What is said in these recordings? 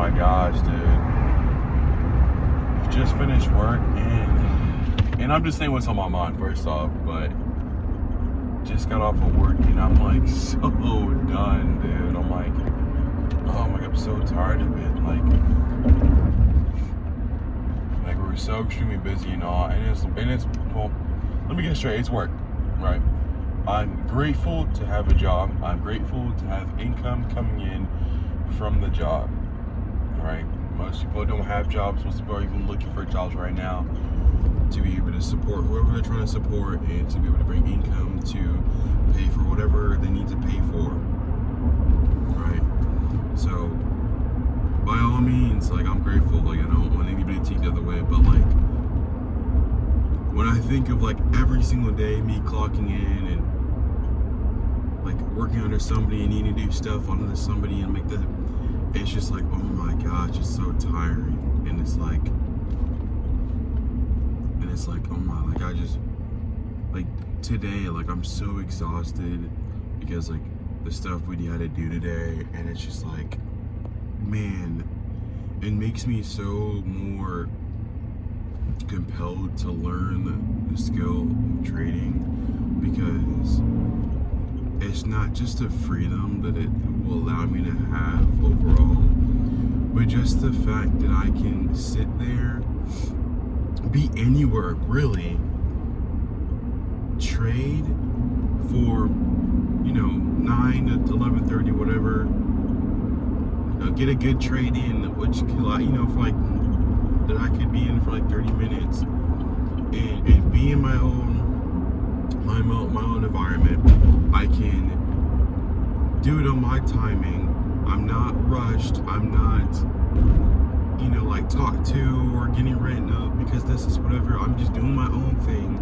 my gosh, dude. Just finished work and I'm just saying what's on my mind first off, but just got off of work and I'm like so done, dude. I'm like, oh my god, I'm so tired of it. Like we're so extremely busy and all, and it's well, let me get straight, it's work, right? I'm grateful to have a job. I'm grateful to have income coming in from the job, right? Most people don't have jobs. Most people are even looking for jobs right now to be able to support whoever they're trying to support and to be able to bring income to pay for whatever they need to pay for, right? So by all means, like, I'm grateful. Like, I don't want anybody to take the other way, but like when I think of like every single day me clocking in and like working under somebody and needing to do stuff under somebody and make the, it's just like, oh my gosh, it's so tiring. And it's like, oh my, like I just, like today, like I'm so exhausted because like the stuff we had to do today, and it's just like, man, it makes me so more compelled to learn the skill of trading, because it's not just a freedom that it will allow me to have overall, but just the fact that I can sit there, be anywhere really, trade for 9 to 11:30, whatever, get a good trade in, which for like that I could be in for like 30 minutes and be in my own environment. I can do it on my timing. I'm not rushed. I'm not like talked to or getting written up because this is whatever. I'm just doing my own thing.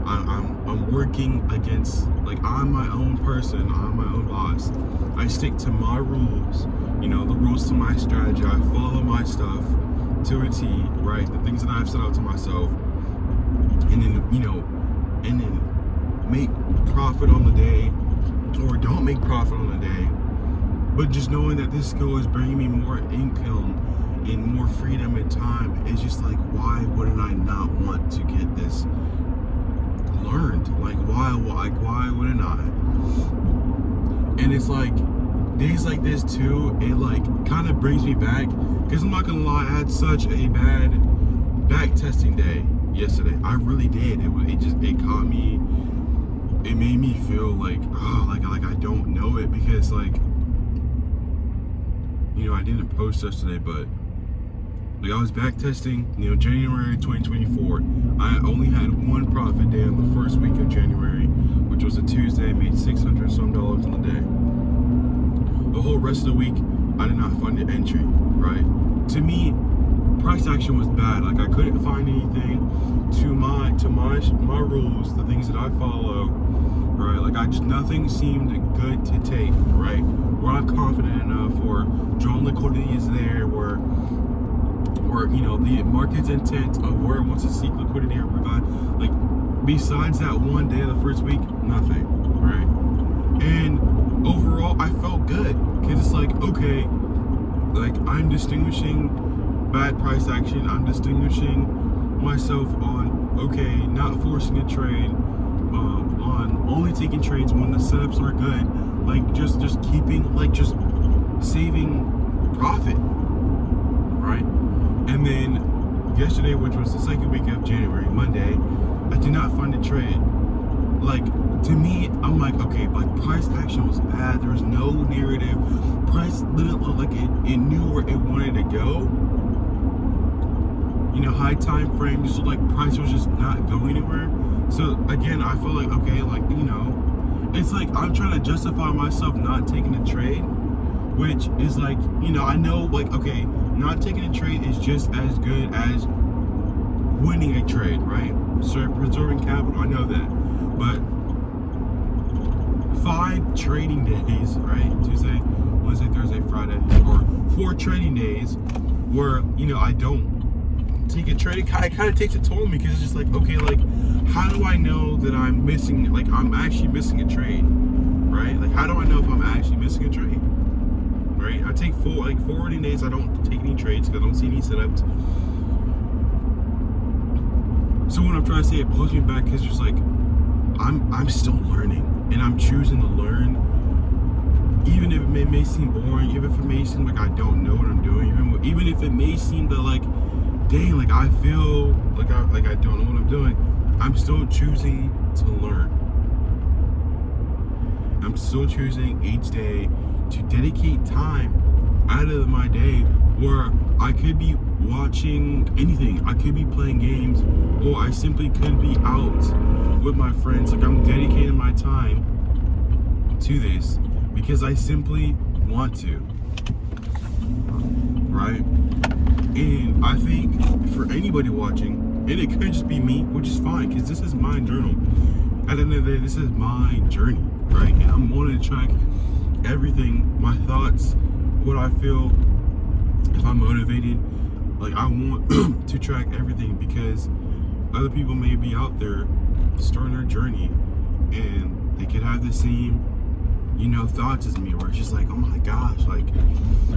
I'm working against, like, I'm my own person. I'm my own boss. I stick to my rules, the rules to my strategy. I follow my stuff to a T, right? The things that I've set out to myself, and then make profit on the day, or don't make profit on the day. But just knowing that this skill is bringing me more income and more freedom and time, it's just like, why wouldn't I not want to get this learned? Like, why wouldn't I? And it's like days like this too, it like kind of brings me back, because I'm not gonna lie, I had such a bad back testing day yesterday. I really did. It caught me. It made me feel like, like I don't know it, because like, I didn't post yesterday, but like I was back testing, January 2024. I only had one profit day on the first week of January, which was a Tuesday. I made $600 some on the day. The whole rest of the week, I did not find an entry, right? To me, price action was bad. Like, I couldn't find anything to my rules, the things that I follow, right? Like, nothing seemed good to take, right? Where I'm confident enough, or drawn liquidity is there, where the market's intent of where it wants to seek liquidity or rebuy. Like, besides that one day of the first week, nothing, right? And overall, I felt good, because it's like, okay, like I'm distinguishing bad price action. I'm distinguishing myself on, okay, not forcing a trade, on only taking trades when the setups are good, like just keeping, like just saving profit, right? And then yesterday, which was the second week of January, Monday, I did not find a trade. Like, to me, I'm like, okay, like price action was bad. There was no narrative. Price didn't look like it knew where it wanted to go. High time frame, just like price was just not going anywhere. So again, I feel like, okay, like, it's like I'm trying to justify myself not taking a trade, which is like, I know, like, okay, not taking a trade is just as good as winning a trade, right? So preserving capital, I know that. But 5 trading days, right? Tuesday, Wednesday, Thursday, Friday, or 4 trading days where, I don't take a trade, it kind of takes a toll on me, because it's just like, okay, like, how do I know that I'm missing, like, I'm actually missing a trade, right? Like, how do I know if I'm actually missing a trade, right? I take 40 days. I don't take any trades because I don't see any setups. So what I'm trying to say, it pulls me back because just like I'm still learning, and I'm choosing to learn, even if it may seem boring, even if it may seem like I don't know what I'm doing, even if it may seem that like, dang, like I feel like I don't know what I'm doing. I'm still choosing to learn. I'm still choosing each day to dedicate time out of my day where I could be watching anything. I could be playing games, or I simply could be out with my friends. Like, I'm dedicating my time to this because I simply want to, right? And I think for anybody watching, and it could just be me, which is fine, because this is my journal. At the end of the day, this is my journey, right? And I'm wanting to track everything, my thoughts, what I feel, if I'm motivated. Like, I want to track everything because other people may be out there starting their journey, and they could have the same, thoughts as me, where it's just like, oh my gosh, like,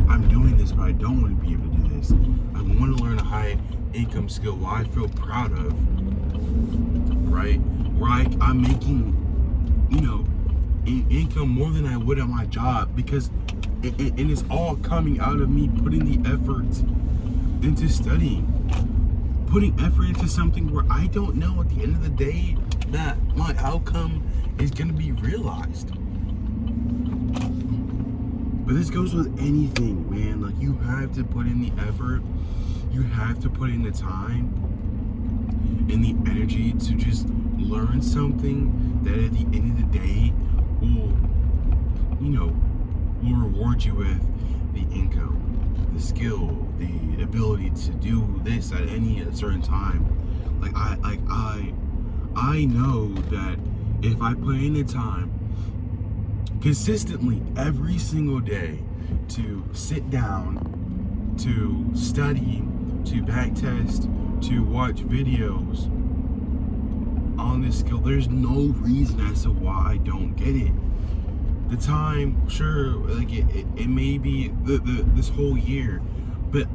I'm doing this, but I don't want to be able to do this. I want to learn a high income skill what I feel proud of, right? Where I'm making, income more than I would at my job, because and it's all coming out of me putting the effort into studying, putting effort into something where I don't know at the end of the day that my outcome is going to be realized. But this goes with anything, man. Like, you have to put in the effort, you have to put in the time and the energy to just learn something that at the end of the day will reward you with the income, the skill, the ability to do this at any certain time. Like, I know that if I put in the time consistently every single day to sit down, to study, to back test, to watch videos on this skill, there's no reason as to why I don't get it. The time, sure, like it may be this whole year, but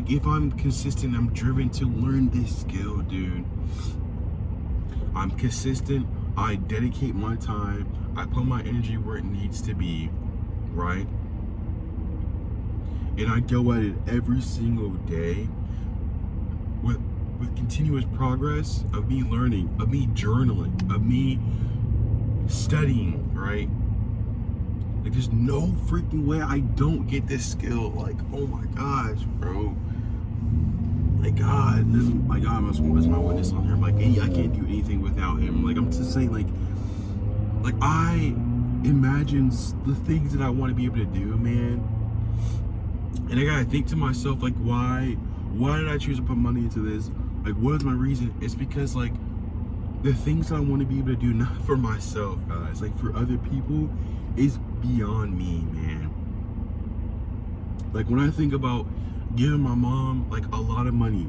if I'm consistent, I'm driven to learn this skill, dude. I'm consistent, I dedicate my time, I put my energy where it needs to be, right? And I go at it every single day with continuous progress of me learning, of me journaling, of me studying, right? Like, there's no freaking way I don't get this skill. Like, oh my gosh, bro. Like, God must is my witness on here. I'm like, hey, I can't do anything without him. Like, I'm just saying, like I imagine the things that I want to be able to do, man. And I gotta think to myself, like, why did I choose to put money into this? Like, what is my reason? It's because, like, the things that I want to be able to do, not for myself, guys, like, for other people, is beyond me, man. Like, when I think about giving my mom, like, a lot of money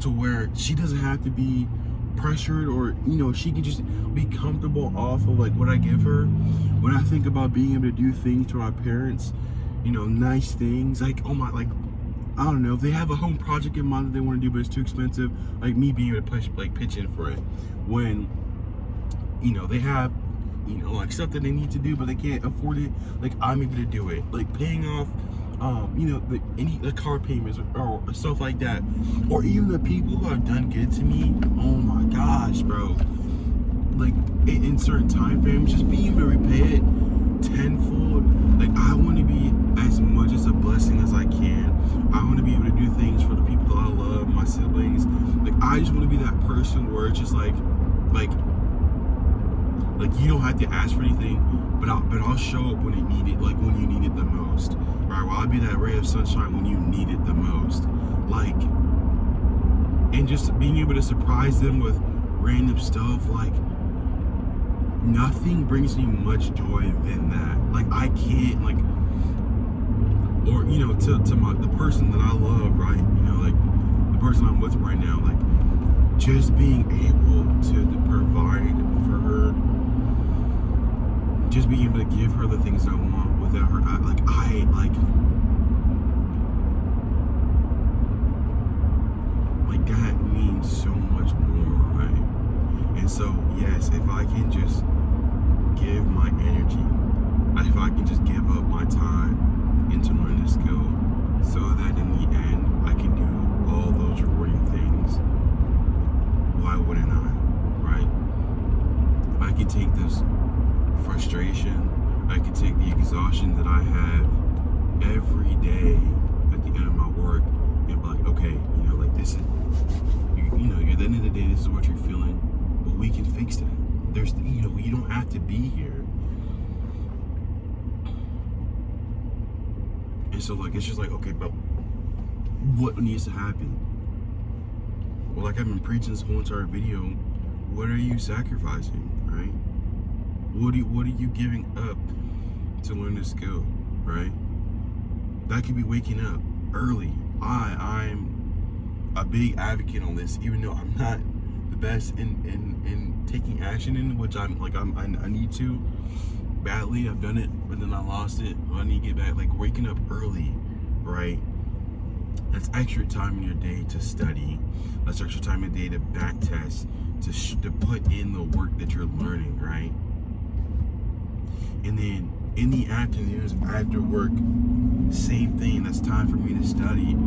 to where she doesn't have to be pressured, or she can just be comfortable off of like what I give her. When I think about being able to do things to our parents, nice things, like, oh my, like, I don't know, if they have a home project in mind that they want to do but it's too expensive, like me being able to pitch in for it. When they have like stuff that they need to do but they can't afford it, like, I'm able to do it. Like paying off the car payments or stuff like that, or even the people who have done good to me. Oh my gosh, bro! Like, in certain time frames, just being able to repay it tenfold. Like, I want to be as much as a blessing as I can. I want to be able to do things for the people that I love, my siblings. Like, I just want to be that person where it's just like you don't have to ask for anything, but I'll show up when it needed, like when you need it the most. Right? Well, I'll be that ray of sunshine when you need it the most. Like, and just being able to surprise them with random stuff, like, nothing brings me much joy than that. Like, I can't, like, or to the person that I love, right? Like the person I'm with right now, like, just being able to provide for her, just being able to give her the things I want without her, so yes, if I can just give my energy, if I can just give up my time into learning this skill, so that in the end I can do all those rewarding things, why wouldn't I, right? I can take this frustration, I can take the exhaustion that I have every day at the end of my work and be like, okay, like this is, at the end of the day, this is what you're feeling, but we can fix that. There's, you don't have to be here. And so, like, it's just like, okay, but what needs to happen? Well, like I've been preaching this whole entire video, what are you sacrificing, right? What are you giving up to learn this skill, right? That could be waking up early. I'm a big advocate on this, even though I'm not the best in taking action in which I need to badly. I've done it, but then I lost it. I need to get back. Like waking up early, right? That's extra time in your day to study. That's extra time in your day to back test, to put in the work that you're learning, right? And then in the afternoons after work, same thing. That's time for me to study,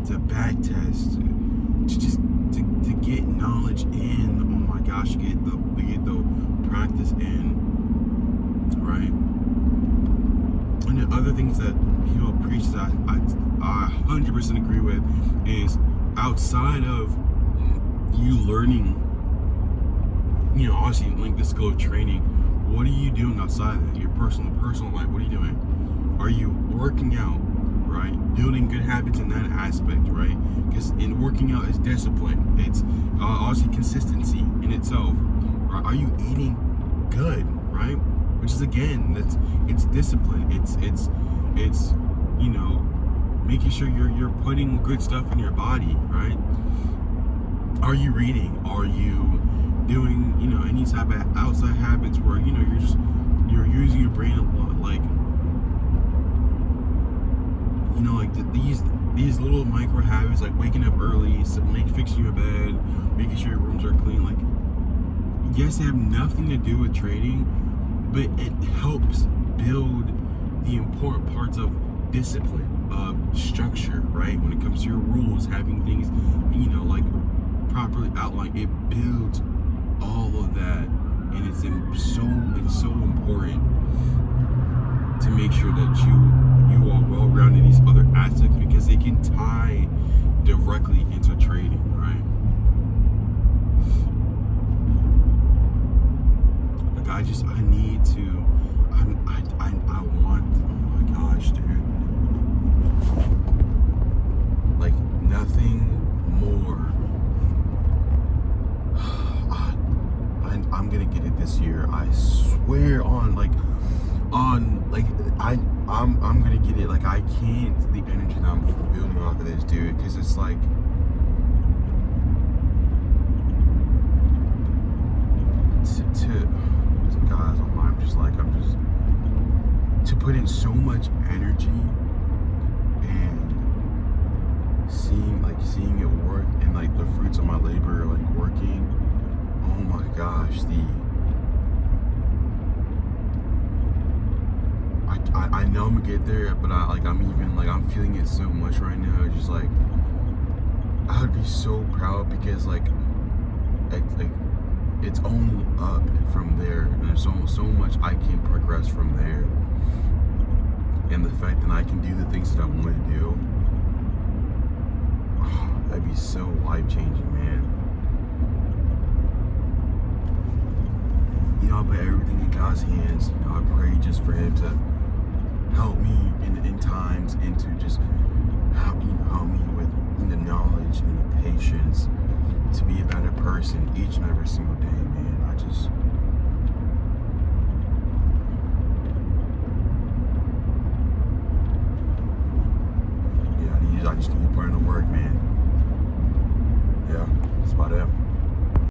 to back test, to get knowledge in. Oh my gosh, get the practice in, right? And the other things that people preach that I 100% agree with is outside of you learning, obviously link the skill of training. What are you doing outside of that? Your personal life, what are you doing? Are you working out, right? Building good habits in that aspect, right? Because in working out is discipline. It's obviously consistency in itself. Right? Are you eating good, right? Which is again, it's discipline. It's making sure you're putting good stuff in your body, right? Are you reading? Are you doing any type of outside habits where you're using your brain a lot, like these little micro habits, like waking up early, fixing your bed, making sure your rooms are clean. Like, yes, they have nothing to do with trading, but it helps build the important parts of discipline, of structure, right? When it comes to your rules, having things like properly outlined, it builds all of that, and it's so important to make sure that you are well-rounded in these other aspects, because they can tie directly into trading, right? Like I need to, I want, oh my gosh, dude, like nothing more. I'm gonna get it this year. I swear I'm gonna get it. Like I can't, the energy that I'm building off of this, dude, because it's like guys, to put in so much energy and seeing it work, and like the fruits of my labor like working. Oh my gosh, I know I'm gonna get there, but I'm feeling it so much right now. Just like I would be so proud, because it's only up from there, and there's so much I can progress from there. And the fact that I can do the things that I want to do, that'd be so life-changing, man. I put everything in God's hands. I pray just for Him to help me in times, and to just help me with the knowledge and the patience to be a better person each and every single day.